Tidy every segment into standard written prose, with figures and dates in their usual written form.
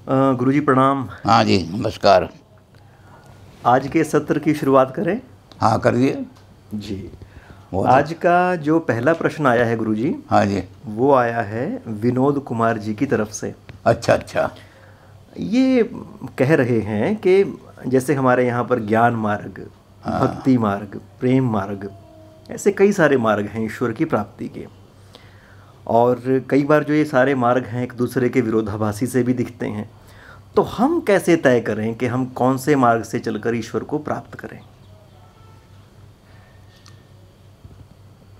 गुरुजी प्रणाम। हाँ जी, नमस्कार। आज के सत्र की शुरुआत करें। हाँ, करिए। जी। बहुत आज का जो पहला प्रश्न आया है गुरुजी, हाँ जी। वो आया है विनोद कुमार जी की तरफ से। अच्छा अच्छा। ये कह रहे हैं कि जैसे हमारे यहाँ पर ज्ञान मार्ग, भक्ति मार्ग, प्रेम मार्ग, ऐसे कई सारे मार्ग हैं ईश्वर की प्राप्ति के। और कई बार जो ये सारे मार्ग हैं एक दूसरे के विरोधाभासी से भी दिखते हैं। तो हम कैसे तय करें कि हम कौन से मार्ग से चलकर ईश्वर को प्राप्त करें?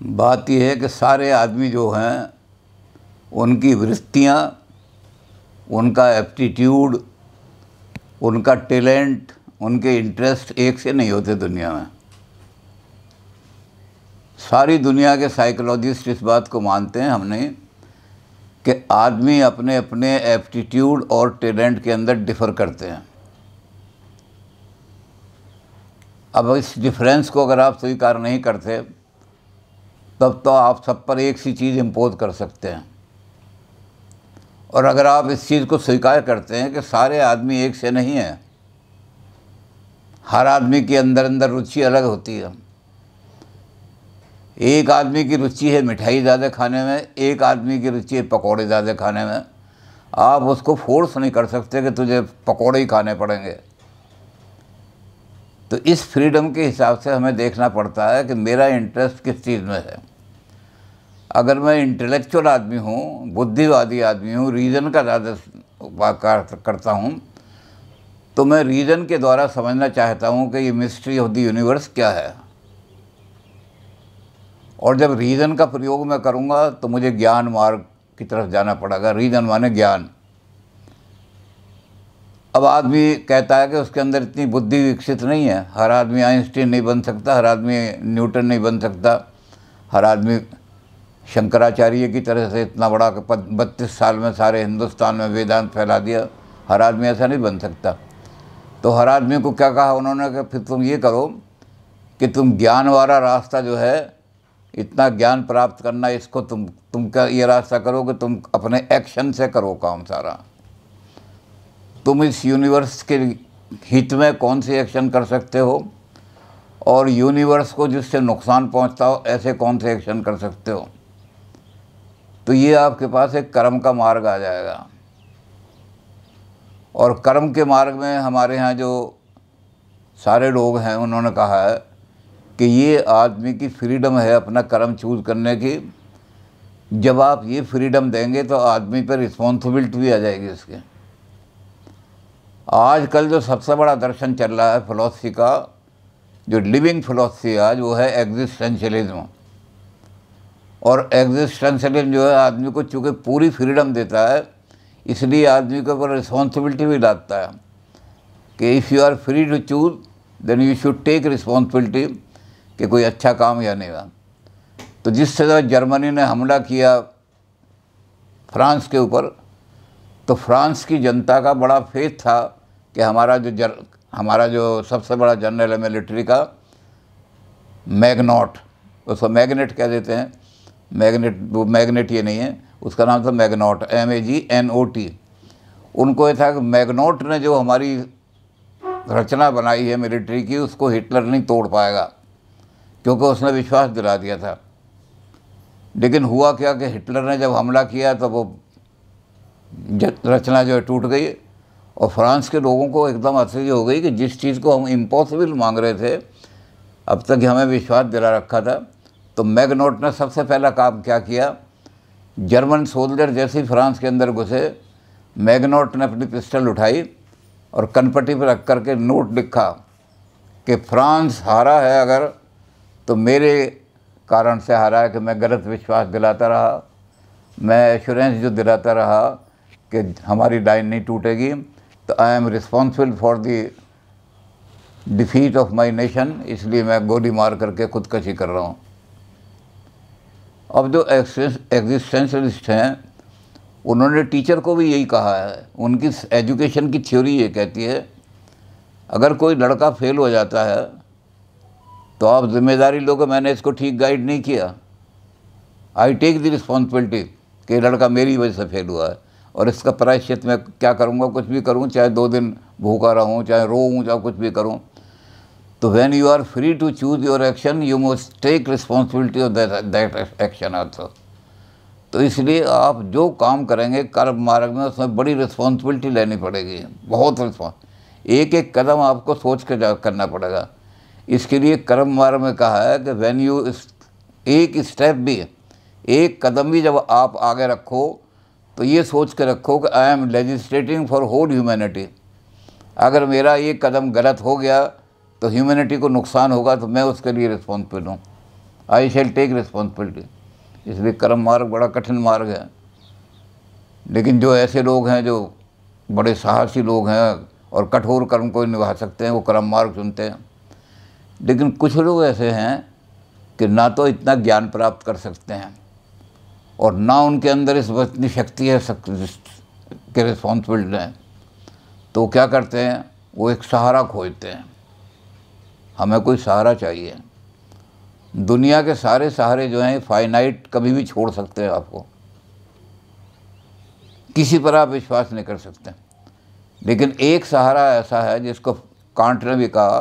बात यह है कि सारे आदमी जो हैं उनकी वृत्तियाँ, उनका एप्टीट्यूड, उनका टैलेंट, उनके इंटरेस्ट एक से नहीं होते दुनिया में। सारी दुनिया के साइकोलॉजिस्ट इस बात को मानते हैं हमने कि आदमी अपने अपने एप्टीट्यूड और टैलेंट के अंदर डिफ़र करते हैं। अब इस डिफरेंस को अगर आप स्वीकार नहीं करते तब तो आप सब पर एक सी चीज़ इम्पोज कर सकते हैं। और अगर आप इस चीज़ को स्वीकार करते हैं कि सारे आदमी एक से नहीं हैं, हर आदमी के अंदर अंदर रुचि अलग होती है। एक आदमी की रुचि है मिठाई ज़्यादा खाने में, एक आदमी की रुचि है पकौड़े ज़्यादा खाने में। आप उसको फोर्स नहीं कर सकते कि तुझे पकौड़े ही खाने पड़ेंगे। तो इस फ्रीडम के हिसाब से हमें देखना पड़ता है कि मेरा इंटरेस्ट किस चीज़ में है। अगर मैं इंटेलेक्चुअल आदमी हूँ, बुद्धिवादी आदमी हूँ, रीज़न का ज़्यादा करता हूँ, तो मैं रीज़न के द्वारा समझना चाहता हूँ कि ये मिस्ट्री ऑफ द यूनिवर्स क्या है। और जब रीज़न का प्रयोग मैं करूँगा तो मुझे ज्ञान मार्ग की तरफ जाना पड़ेगा। रीज़न माने ज्ञान। अब आदमी कहता है कि उसके अंदर इतनी बुद्धि विकसित नहीं है। हर आदमी आइंस्टीन नहीं बन सकता, हर आदमी न्यूटन नहीं बन सकता, हर आदमी शंकराचार्य की तरह से इतना बड़ा 32 साल में सारे हिंदुस्तान में वेदांत फैला दिया। हर आदमी ऐसा नहीं बन सकता। तो हर आदमी को क्या कहा उन्होंने कि फिर तुम ये करो कि तुम ज्ञान वाला रास्ता जो है, इतना ज्ञान प्राप्त करना, इसको तुम क्या ये रास्ता करो कि तुम अपने एक्शन से करो काम सारा। तुम इस यूनिवर्स के हित में कौन से एक्शन कर सकते हो और यूनिवर्स को जिससे नुकसान पहुंचता हो ऐसे कौन से एक्शन कर सकते हो। तो ये आपके पास एक कर्म का मार्ग आ जाएगा। और कर्म के मार्ग में हमारे यहाँ जो सारे लोग हैं उन्होंने कहा है कि ये आदमी की फ्रीडम है अपना कर्म चूज करने की। जब आप ये फ्रीडम देंगे तो आदमी पर रिस्पॉन्सिबिलिटी भी आ जाएगी इसके। आजकल जो सबसे बड़ा दर्शन चल रहा है फिलॉसफी का, जो लिविंग फिलॉसफी आज, वो है एग्जिस्टेंशियलिज्म। और एग्जिस्टेंशियलिज्म जो है आदमी को चूँकि पूरी फ्रीडम देता है, इसलिए आदमी के ऊपर रिस्पॉन्सिबिलिटी भी लाता है कि if you are free to choose then you should take responsibility कि कोई अच्छा काम या नहीं हुआ। तो जिस तरह जर्मनी ने हमला किया फ्रांस के ऊपर, तो फ्रांस की जनता का बड़ा फेथ था कि हमारा जो सबसे बड़ा जनरल है मिलिट्री का, मैग्नॉट, उसको मैग्नेट कह देते हैं, वो मैग्नेट ये नहीं है, उसका नाम था मैग्नॉट, MAGNOT। उनको ये था कि मैग्नॉट ने जो हमारी रचना बनाई है मिलिट्री की, उसको हिटलर नहीं तोड़ पाएगा, क्योंकि उसने विश्वास दिला दिया था। लेकिन हुआ क्या कि हिटलर ने जब हमला किया तो वो रचना जो है टूट गई। और फ्रांस के लोगों को एकदम आश्चर्य हो गई कि जिस चीज़ को हम इम्पॉसिबल मांग रहे थे, अब तक हमें विश्वास दिला रखा था। तो मैग्नॉट ने सबसे पहला काम क्या किया, जर्मन सोल्जर जैसे ही फ्रांस के अंदर घुसे, मैग्नॉट ने अपनी पिस्टल उठाई और कनपट्टी पर रख करके नोट लिखा कि फ्रांस हारा है अगर तो मेरे कारण से हारा है कि मैं गलत विश्वास दिलाता रहा, मैं एश्योरेंस जो दिलाता रहा कि हमारी लाइन नहीं टूटेगी, तो I am responsible for the defeat of my nation, इसलिए मैं गोली मार करके खुदकशी कर रहा हूँ। अब जो एग्जिस्टेंशलिस्ट हैं उन्होंने टीचर को भी यही कहा है। उनकी एजुकेशन की थ्योरी ये कहती है अगर कोई लड़का फेल हो जाता है तो आप जिम्मेदारी लो कि मैंने इसको ठीक गाइड नहीं किया, आई टेक द रिस्पॉन्सिबिलिटी कि लड़का मेरी वजह से फेल हुआ है। और इसका प्रायश्चित मैं क्या करूँगा, कुछ भी करूँ, चाहे 2 दिन भूखा रहूँ, चाहे रोऊँ, चाहे कुछ भी करूँ। तो when you are free to choose your action you must take responsibility of that action also. तो इसलिए आप जो काम करेंगे कर्म मार्ग में, उसमें बड़ी रिस्पॉन्सिबिलिटी लेनी पड़ेगी, बहुत एक एक कदम आपको सोच के करना पड़ेगा। इसके लिए कर्म मार्ग में कहा है कि व्हेन यू, एक स्टेप भी, एक कदम भी जब आप आगे रखो तो ये सोच के रखो कि I am legislating for whole humanity. अगर मेरा ये कदम गलत हो गया तो ह्यूमैनिटी को नुकसान होगा, तो मैं उसके लिए रिस्पॉन्सिबल हूँ, आई शैल टेक रिस्पॉन्सिबिलिटी। इसलिए कर्म मार्ग बड़ा कठिन मार्ग है। लेकिन जो ऐसे लोग हैं जो बड़े साहसी लोग हैं और कठोर कर्म को निभा सकते हैं, वो कर्म मार्ग चुनते हैं। लेकिन कुछ लोग ऐसे हैं कि ना तो इतना ज्ञान प्राप्त कर सकते हैं और ना उनके अंदर इतनी शक्ति है कि रिस्पॉन्सिबिलिटी हैं, तो क्या करते हैं, वो एक सहारा खोजते हैं। हमें कोई सहारा चाहिए। दुनिया के सारे सहारे जो हैं फाइनाइट, कभी भी छोड़ सकते हैं आपको, किसी पर आप विश्वास नहीं कर सकते। लेकिन एक सहारा ऐसा है जिसको कांट ने भी कहा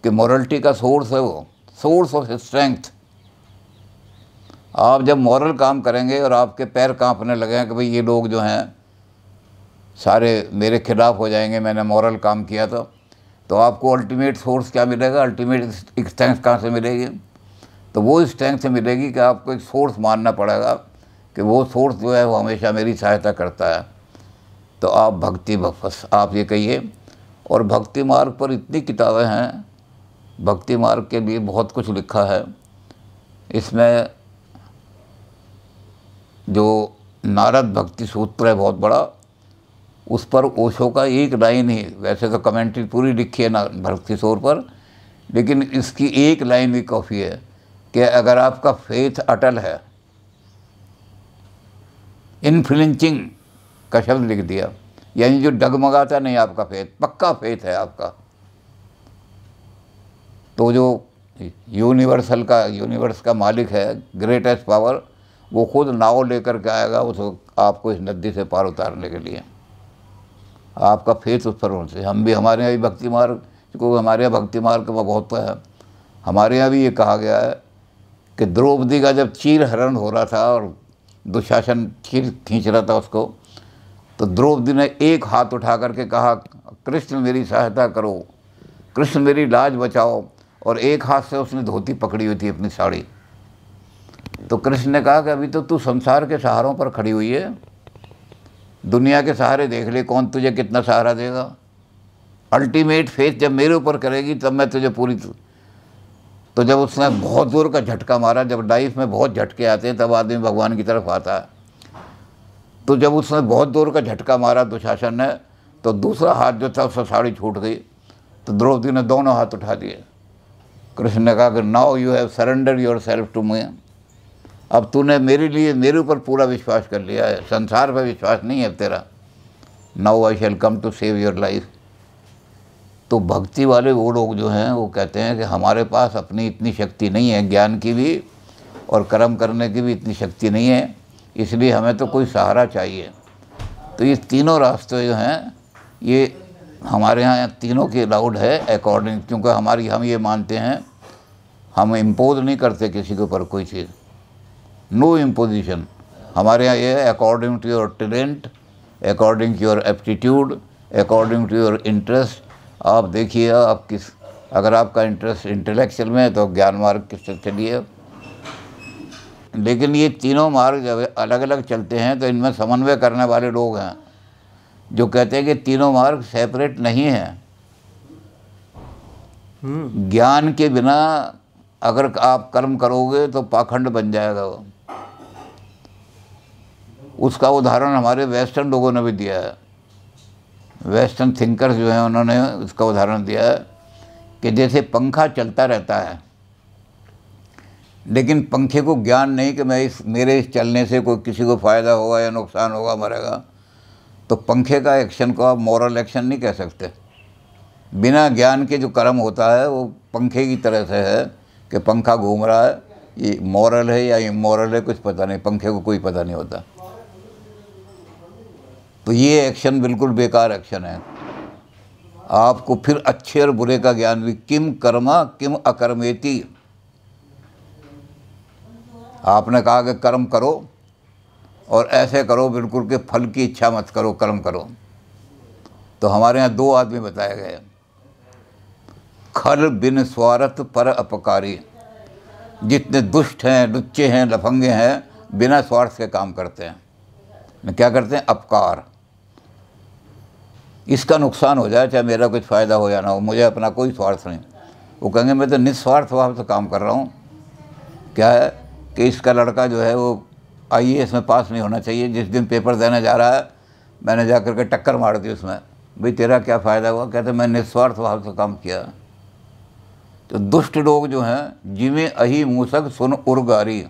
कि मॉरलिटी का सोर्स है, वो सोर्स ऑफ स्ट्रेंथ। आप जब मॉरल काम करेंगे और आपके पैर कांपने लगे कि भाई ये लोग जो हैं सारे मेरे खिलाफ हो जाएंगे, मैंने मॉरल काम किया तो आपको अल्टीमेट सोर्स क्या मिलेगा, अल्टीमेट स्ट्रेंथ कहाँ से मिलेगी? तो वो स्ट्रेंथ से मिलेगी कि आपको एक सोर्स मानना पड़ेगा कि वो सोर्स जो है वो हमेशा मेरी सहायता करता है। तो आप भक्ति बस आप ये कहिए। और भक्ति मार्ग पर इतनी किताबें हैं, भक्ति मार्ग के लिए बहुत कुछ लिखा है। इसमें जो नारद भक्ति सूत्र है बहुत बड़ा, उस पर ओशो का एक लाइन ही, वैसे तो कमेंट्री पूरी लिखी है ना भक्ति सूत्र पर, लेकिन इसकी एक लाइन भी काफ़ी है कि अगर आपका फेथ अटल है, इनफ्लिंचिंग का शब्द लिख दिया, यानी जो डगमगाता नहीं आपका फेथ, पक्का फेथ है आपका, तो जो यूनिवर्स का मालिक है, ग्रेटेस्ट पावर, वो खुद नाव लेकर के आएगा उसको, आपको इस नदी से पार उतारने के लिए। आपका फेथ उस पर होने से। हम भी, हमारे यहाँ भी भक्ति मार्ग, क्योंकि हमारे यहाँ भक्ति मार्ग का बहुत है। हमारे यहाँ भी ये कहा गया है कि द्रौपदी का जब चीर हरण हो रहा था और दुशासन चीर खींच रहा था उसको, तो द्रौपदी ने एक हाथ उठा करके कहा, कृष्ण मेरी सहायता करो, कृष्ण मेरी लाज बचाओ, और एक हाथ से उसने धोती पकड़ी हुई थी अपनी साड़ी। तो कृष्ण ने कहा कि अभी तो तू संसार के सहारों पर खड़ी हुई है, दुनिया के सहारे देख ले कौन तुझे कितना सहारा देगा। अल्टीमेट फेथ जब मेरे ऊपर करेगी तब मैं तुझे पूरी। तो जब उसने बहुत जोर का झटका मारा, जब लाइफ में बहुत झटके आते हैं तब आदमी भगवान की तरफ आता है, तो जब उसने बहुत जोर का झटका मारा दुशासन ने, तो दूसरा हाथ जो था उससे साड़ी छूट गई। तो द्रौपदी ने दोनों हाथ उठा दिए। कृष्ण ने कहा कि now you have surrender your self to me, अब तूने मेरे लिए, मेरे ऊपर पूरा विश्वास कर लिया है, संसार पर विश्वास नहीं है तेरा। Now I shall come to save your life. तो भक्ति वाले वो लोग जो हैं वो कहते हैं कि हमारे पास अपनी इतनी शक्ति नहीं है, ज्ञान की भी और कर्म करने की भी इतनी शक्ति नहीं है, इसलिए हमें तो कोई सहारा चाहिए। तो ये तीनों रास्ते जो हैं ये हमारे यहाँ तीनों के अलाउड है अकॉर्डिंग, क्योंकि हम ये मानते हैं, हम इम्पोज नहीं करते किसी के ऊपर कोई चीज़, नो इम्पोजिशन। हमारे यहाँ ये है according to your talent, according to your aptitude, according to your interest. आप देखिए आप किस, अगर आपका इंटरेस्ट इंटेलेक्चुअल में है तो ज्ञान मार्ग किससे चलिए। लेकिन ये तीनों मार्ग जब अलग अलग चलते हैं तो इनमें समन्वय करने वाले लोग हैं जो कहते हैं कि तीनों मार्ग सेपरेट नहीं हैं। ज्ञान के बिना अगर आप कर्म करोगे तो पाखंड बन जाएगा वो। उसका उदाहरण हमारे वेस्टर्न लोगों ने भी दिया है, वेस्टर्न थिंकर्स जो हैं उन्होंने उसका उदाहरण दिया है कि जैसे पंखा चलता रहता है, लेकिन पंखे को ज्ञान नहीं कि मेरे इस चलने से कोई किसी को फ़ायदा होगा या नुकसान होगा, मरेगा। तो पंखे का एक्शन को आप मॉरल एक्शन नहीं कह सकते। बिना ज्ञान के जो कर्म होता है वो पंखे की तरह से है कि पंखा घूम रहा है, ये मॉरल है या इमॉरल है कुछ पता नहीं, पंखे को कोई पता नहीं होता। तो ये एक्शन बिल्कुल बेकार एक्शन है। आपको फिर अच्छे और बुरे का ज्ञान भी, किम कर्मा किम अकर्मेति। आपने कहा कि कर्म करो और ऐसे करो बिल्कुल कि फल की इच्छा मत करो, कर्म करो। तो हमारे यहाँ 2 आदमी बताए गए, खल बिन स्वार्थ पर अपकारी। जितने दुष्ट हैं, लुच्चे हैं, लफंगे हैं, बिना स्वार्थ के काम करते हैं। क्या करते हैं? अपकार। इसका नुकसान हो जाए चाहे मेरा कुछ फ़ायदा हो या ना हो, मुझे अपना कोई स्वार्थ नहीं। वो कहेंगे मैं तो निस्वार्थ भाव से काम कर रहा हूँ। क्या है कि इसका लड़का जो है वो IAS में पास नहीं होना चाहिए। जिस दिन पेपर देने जा रहा है मैंने जा कर के टक्कर मार दी उसमें। भाई तेरा क्या फ़ायदा हुआ? कहते मैं निस्वार्थ भाव से काम किया। तो दुष्ट लोग जो हैं, जिमें अही मूसक सुन उर्गारी,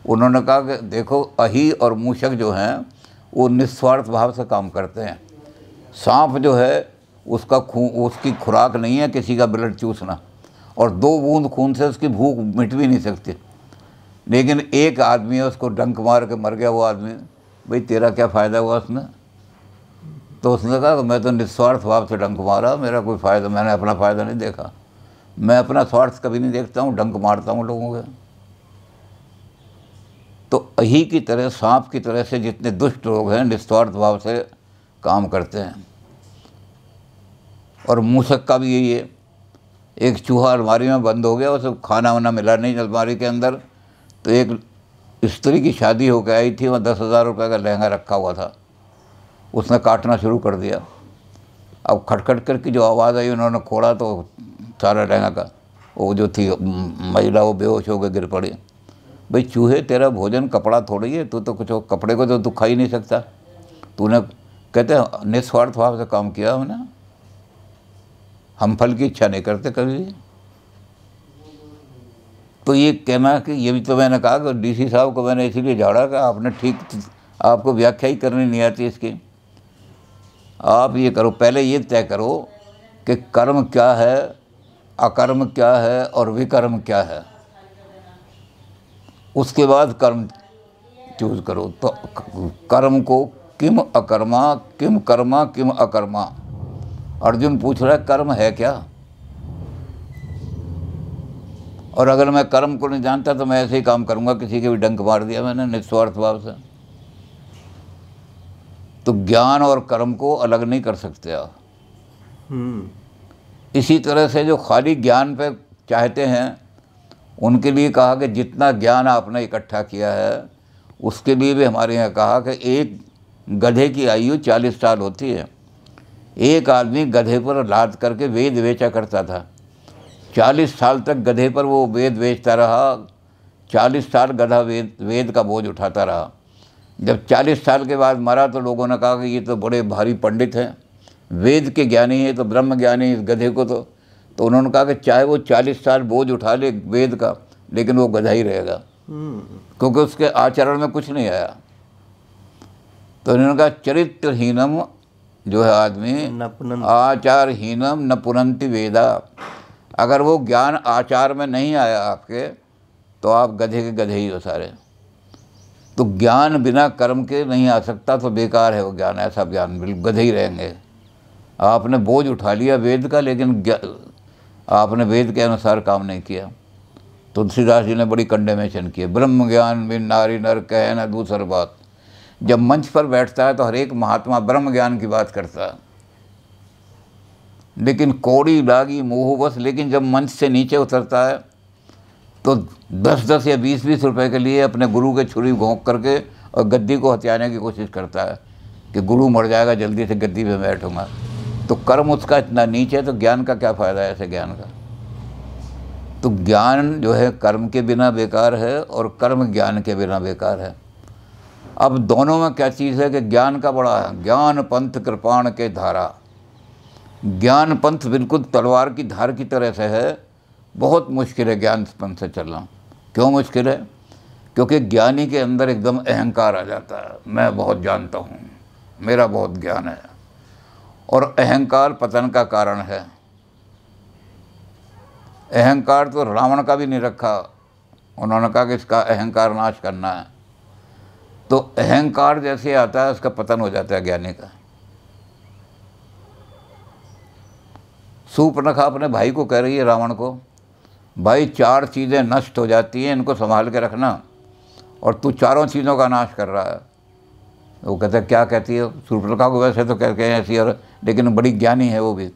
उन्होंने कहा कि देखो अही और मूषक जो हैं वो निस्वार्थ भाव से काम करते हैं। सांप जो है उसका खून, उसकी खुराक नहीं है किसी का ब्लड चूसना, और 2 बूंद खून से उसकी भूख मिट भी नहीं सकती। लेकिन एक आदमी है, उसको डंक मार के मर गया वो आदमी। भाई तेरा क्या फ़ायदा हुआ उसमें? तो उसने कहा मैं तो निस्वार्थ भाव से डंक मारा, मेरा कोई फ़ायदा, मैंने अपना फ़ायदा नहीं देखा। मैं अपना स्वार्थ कभी नहीं देखता हूँ, डंक मारता हूँ लोगों के। तो अही की तरह, सांप की तरह से जितने दुष्ट लोग हैं निस्वार्थ भाव से काम करते हैं। और मूसक का भी यही है। एक चूहा अलमारी में बंद हो गया, उसे खाना वाना मिला नहीं अलमारी के अंदर। तो एक स्त्री की शादी होकर आई थी, वहाँ 10,000 रुपये का लहंगा रखा हुआ था। उसने काटना शुरू कर दिया। अब खटखट करके जो आवाज़ आई, उन्होंने खोला तो सारा लहंगा का वो जो थी महिला वो बेहोश हो गई, गिर पड़ी। भाई चूहे तेरा भोजन कपड़ा थोड़ी है, तू तो कुछ कपड़े को तो तू खा ही नहीं सकता। तूने, कहते हैं निस्वार्थ भाव से काम किया हमने, हम फल की इच्छा नहीं करते कभी भी। तो ये कहना कि ये भी तो मैंने कहा कि DC साहब को मैंने इसीलिए झाड़ा कि आपने ठीक, आपको व्याख्या ही करनी नहीं आती इसकी। आप ये करो, पहले ये तय करो कि कर्म क्या है, अकर्म क्या है और विकर्म क्या है, उसके बाद कर्म चूज करो। तो कर्म को किम अकर्मा किम कर्मा किम अकर्मा, अर्जुन पूछ रहा है कर्म है क्या? और अगर मैं कर्म को नहीं जानता तो मैं ऐसे ही काम करूंगा, किसी के भी डंक मार दिया मैंने निस्वार्थ भाव से। तो ज्ञान और कर्म को अलग नहीं कर सकते आप। इसी तरह से जो खाली ज्ञान पे चाहते हैं उनके लिए कहा कि जितना ज्ञान आपने इकट्ठा किया है उसके लिए भी हमारे यहाँ कहा कि एक गधे की आयु 40 साल होती है। एक आदमी गधे पर लाद करके वेद बेचा करता था। 40 साल तक गधे पर वो वेद बेचता रहा। 40 साल गधा वेद का बोझ उठाता रहा। जब 40 साल के बाद मरा तो लोगों ने कहा कि ये तो बड़े भारी पंडित हैं, वेद के ज्ञानी है, तो ब्रह्म ज्ञानी इस गधे को। तो उन्होंने कहा कि चाहे वो 40 साल बोझ उठा ले वेद का, लेकिन वो गधा ही रहेगा, क्योंकि उसके आचरण में कुछ नहीं आया। तो उन्होंने कहा चरित्रहीनम जो है आदमी, आचारहीनम न पुनंति वेदा। अगर वो ज्ञान आचार में नहीं आया आपके तो आप गधे के गधे ही हो सारे। तो ज्ञान बिना कर्म के नहीं आ सकता, तो बेकार है वो ज्ञान। ऐसा ज्ञान बिल्कुल गधे ही रहेंगे। आपने बोझ उठा लिया वेद का, लेकिन आपने वेद के अनुसार काम नहीं किया। तुलसीदास जी ने बड़ी कंडेमेशन की है, ब्रह्म ज्ञान बिन नारी नर कहे न दूसर बात। जब मंच पर बैठता है तो हर एक महात्मा ब्रह्म ज्ञान की बात करता है, लेकिन कौड़ी लागी मोह बस। लेकिन जब मंच से नीचे उतरता है तो 10-10 या 20-20 रुपए के लिए अपने गुरु के छुरी घोंक करके और गद्दी को हथियाने की कोशिश करता है कि गुरु मर जाएगा, जल्दी से गद्दी पे बैठूंगा। तो कर्म उसका इतना नीचे है, तो ज्ञान का क्या फ़ायदा है ऐसे ज्ञान का? तो ज्ञान जो है कर्म के बिना बेकार है और कर्म ज्ञान के बिना बेकार है। अब दोनों में क्या चीज़ है कि ज्ञान का बड़ा है। ज्ञान पंथ कृपाण के धारा। ज्ञान पंथ बिल्कुल तलवार की धार की तरह से है। बहुत मुश्किल है ज्ञान पंथ से चलना। क्यों मुश्किल है? क्योंकि ज्ञानी के अंदर एकदम अहंकार आ जाता है, मैं बहुत जानता हूँ, मेरा बहुत ज्ञान है। और अहंकार पतन का कारण है। अहंकार तो रावण का भी नहीं रखा, उन्होंने कहा कि इसका अहंकार नाश करना है। तो अहंकार जैसे आता है उसका पतन हो जाता है ज्ञानी का। शूर्पणखा अपने भाई को कह रही है, रावण को, भाई 4 चीज़ें नष्ट हो जाती हैं, इनको संभाल के रखना, और तू 4 चीज़ों का नाश कर रहा है। वो कहता है क्या कहती है? शूर्पणखा को वैसे तो कहते हैं ऐसी, और लेकिन बड़ी ज्ञानी है वो भी।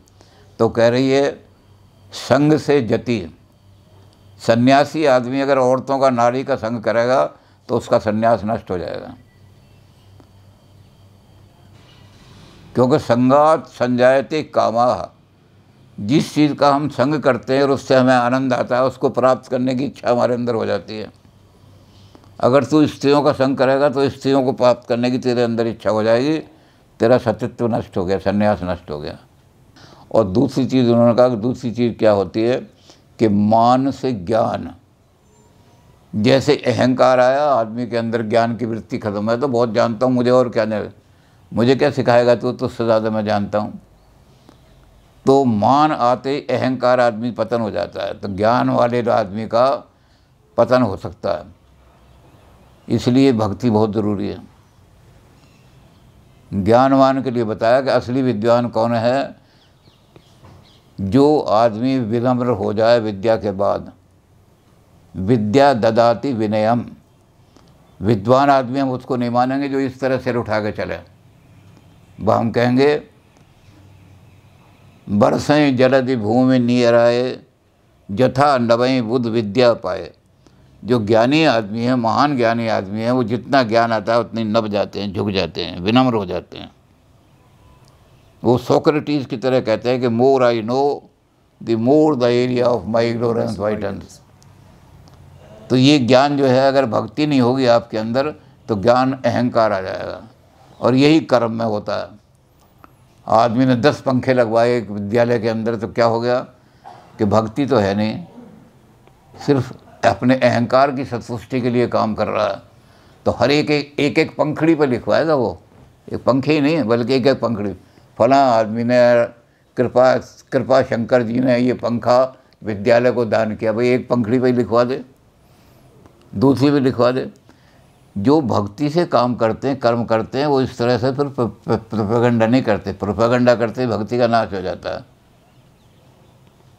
तो कह रही है संग से जति, सन्यासी आदमी अगर औरतों का, नारी का संग करेगा तो उसका सन्यास नष्ट हो जाएगा, क्योंकि संगात संजायते कामाः, जिस चीज़ का हम संग करते हैं और उससे हमें आनंद आता है, उसको प्राप्त करने की इच्छा हमारे अंदर हो जाती है। अगर तू स्त्रियों का संग करेगा तो स्त्रियों को प्राप्त करने की तेरे अंदर इच्छा हो जाएगी, तेरा सतीत्व नष्ट हो गया, सन्यास नष्ट हो गया। और दूसरी चीज़ उन्होंने कहा कि दूसरी चीज़ क्या होती है कि मान से ज्ञान, जैसे अहंकार आया आदमी के अंदर, ज्ञान की वृत्ति खत्म है, तो बहुत जानता हूँ, मुझे और क्या नहीं, मुझे क्या सिखाएगा तू, तो उससे ज़्यादा मैं जानता हूँ। तो मान आते ही अहंकार आदमी पतन हो जाता है, तो ज्ञान वाले आदमी का पतन हो सकता है। इसलिए भक्ति बहुत ज़रूरी है। ज्ञानवान के लिए बताया कि असली विद्वान कौन है? जो आदमी विनम्र हो जाए विद्या के बाद। विद्या ददाति विनयम। विद्वान आदमी हम उसको नहीं मानेंगे जो इस तरह सिर उठा के चले। वह हम कहेंगे बरसें जलधि भूमि नियराए, जथा नवई बुध विद्या पाए। जो ज्ञानी आदमी है, महान ज्ञानी आदमी है, वो जितना ज्ञान आता है उतने नब जाते हैं, झुक जाते हैं, विनम्र हो जाते हैं। वो सोक्रेटिस की तरह कहते हैं कि more I know the more the area of my ignorance widens. तो ये ज्ञान जो है, अगर भक्ति नहीं होगी आपके अंदर तो ज्ञान अहंकार आ जाएगा, और यही कर्म में होता है। आदमी ने 10 पंखे लगवाए एक विद्यालय के अंदर, तो क्या हो गया कि भक्ति तो है नहीं, सिर्फ अपने अहंकार की संतुष्टि के लिए काम कर रहा है। तो हर एक पंखड़ी पर लिखवाएगा वो, एक पंखे ही नहीं है बल्कि एक पंखड़ी, फला आदमी ने कृपा शंकर जी ने ये पंखा विद्यालय को दान किया, भाई एक पंखड़ी पर लिखवा दे, दूसरी भी लिखवा दे। जो भक्ति से काम करते हैं, कर्म करते हैं, वो इस तरह से फिर प्रोपेगेंडा नहीं करते। प्रोपेगेंडा करते भक्ति का नाश हो जाता है।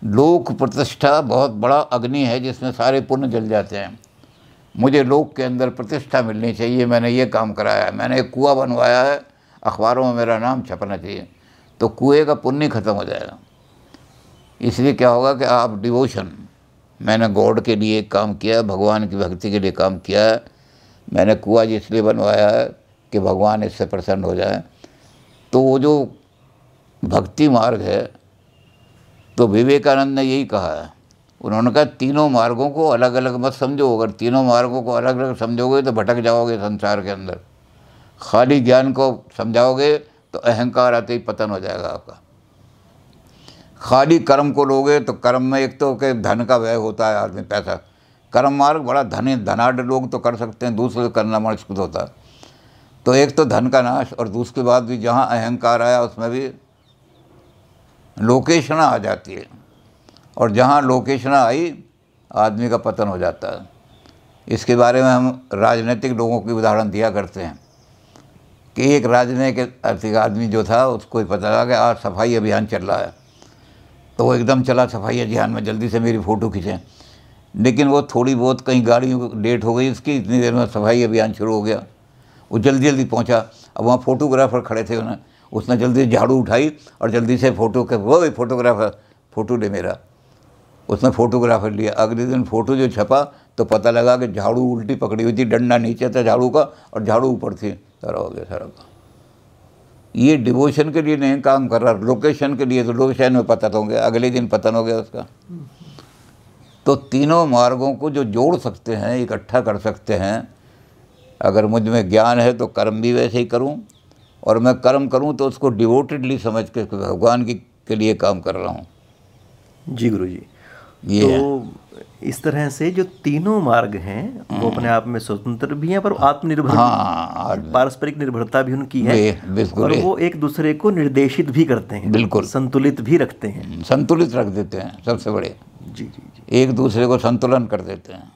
लोक प्रतिष्ठा बहुत बड़ा अग्नि है जिसमें सारे पुण्य जल जाते हैं। मुझे लोक के अंदर प्रतिष्ठा मिलनी चाहिए, मैंने ये काम कराया है, मैंने एक कुआं बनवाया है, अखबारों में मेरा नाम छपना चाहिए, तो कुएं का पुण्य खत्म हो जाएगा। इसलिए क्या होगा कि आप डिवोशन, मैंने गॉड के लिए काम किया, भगवान की भक्ति के लिए काम किया है, मैंने कुआं इसलिए बनवाया है कि भगवान इससे प्रसन्न हो जाए। तो वो जो भक्ति मार्ग है, तो विवेकानंद ने यही कहा है, उन्होंने कहा तीनों मार्गों को अलग अलग मत समझो। अगर तीनों मार्गों को अलग अलग समझोगे तो भटक जाओगे संसार के अंदर। खाली ज्ञान को समझाओगे तो अहंकार आते ही पतन हो जाएगा आपका। खाली कर्म को लोगे तो कर्म में एक तो के धन का व्यय होता है, आदमी पैसा, कर्म मार्ग बड़ा धनाढ़ लोग तो कर सकते हैं, दूसरे करना मुश्किल होता है। तो एक तो धन का नाश, और दूसरे बाद भी जहाँ अहंकार आया उसमें भी लोकेशना आ जाती है, और जहाँ लोकेशना आई आदमी का पतन हो जाता है। इसके बारे में हम राजनीतिक लोगों की उदाहरण दिया करते हैं कि एक राजनीतिक आदमी जो था, उसको पता लगा कि आज सफाई अभियान चल रहा है, तो वो एकदम चला सफाई अभियान में, जल्दी से मेरी फ़ोटो खींचें। लेकिन वो थोड़ी बहुत कहीं गाड़ी लेट हो गई उसकी, इतनी देर में सफाई अभियान शुरू हो गया। वो जल्दी जल्दी पहुंचा। अब वहाँ फ़ोटोग्राफ़र खड़े थे, उसने जल्दी से झाड़ू उठाई और जल्दी से फ़ोटो के, वो फोटोग्राफ़र फ़ोटो ले मेरा, उसने फ़ोटोग्राफ़र लिया। अगले दिन फ़ोटो जो छपा तो पता लगा कि झाड़ू उल्टी पकड़ी हुई थी, डंडा नीचे था झाड़ू का और झाड़ू ऊपर थी, सारा हो गया सारा का। ये डिवोशन के लिए नहीं काम कर रहा, लोकेशन के लिए, तो लोकेशन में पतन हो गया, अगले दिन पतन हो गया उसका। तो तीनों मार्गों को जो जोड़ सकते हैं, इकट्ठा कर सकते हैं। अगर मुझ में ज्ञान है तो कर्म भी वैसे ही करूं, और मैं कर्म करूं तो उसको डिवोटेडली समझ के भगवान के लिए काम कर रहा हूं। जी गुरु जी, ये तो इस तरह से जो तीनों मार्ग हैं वो अपने आप में स्वतंत्र भी हैं पर आत्मनिर्भर, पारस्परिक निर्भरता भी उनकी है, और वो एक दूसरे को निर्देशित भी करते हैं, बिल्कुल संतुलित भी रखते हैं, संतुलित रख देते हैं। सबसे बड़े जी जी जी, एक दूसरे को संतुलन कर देते हैं।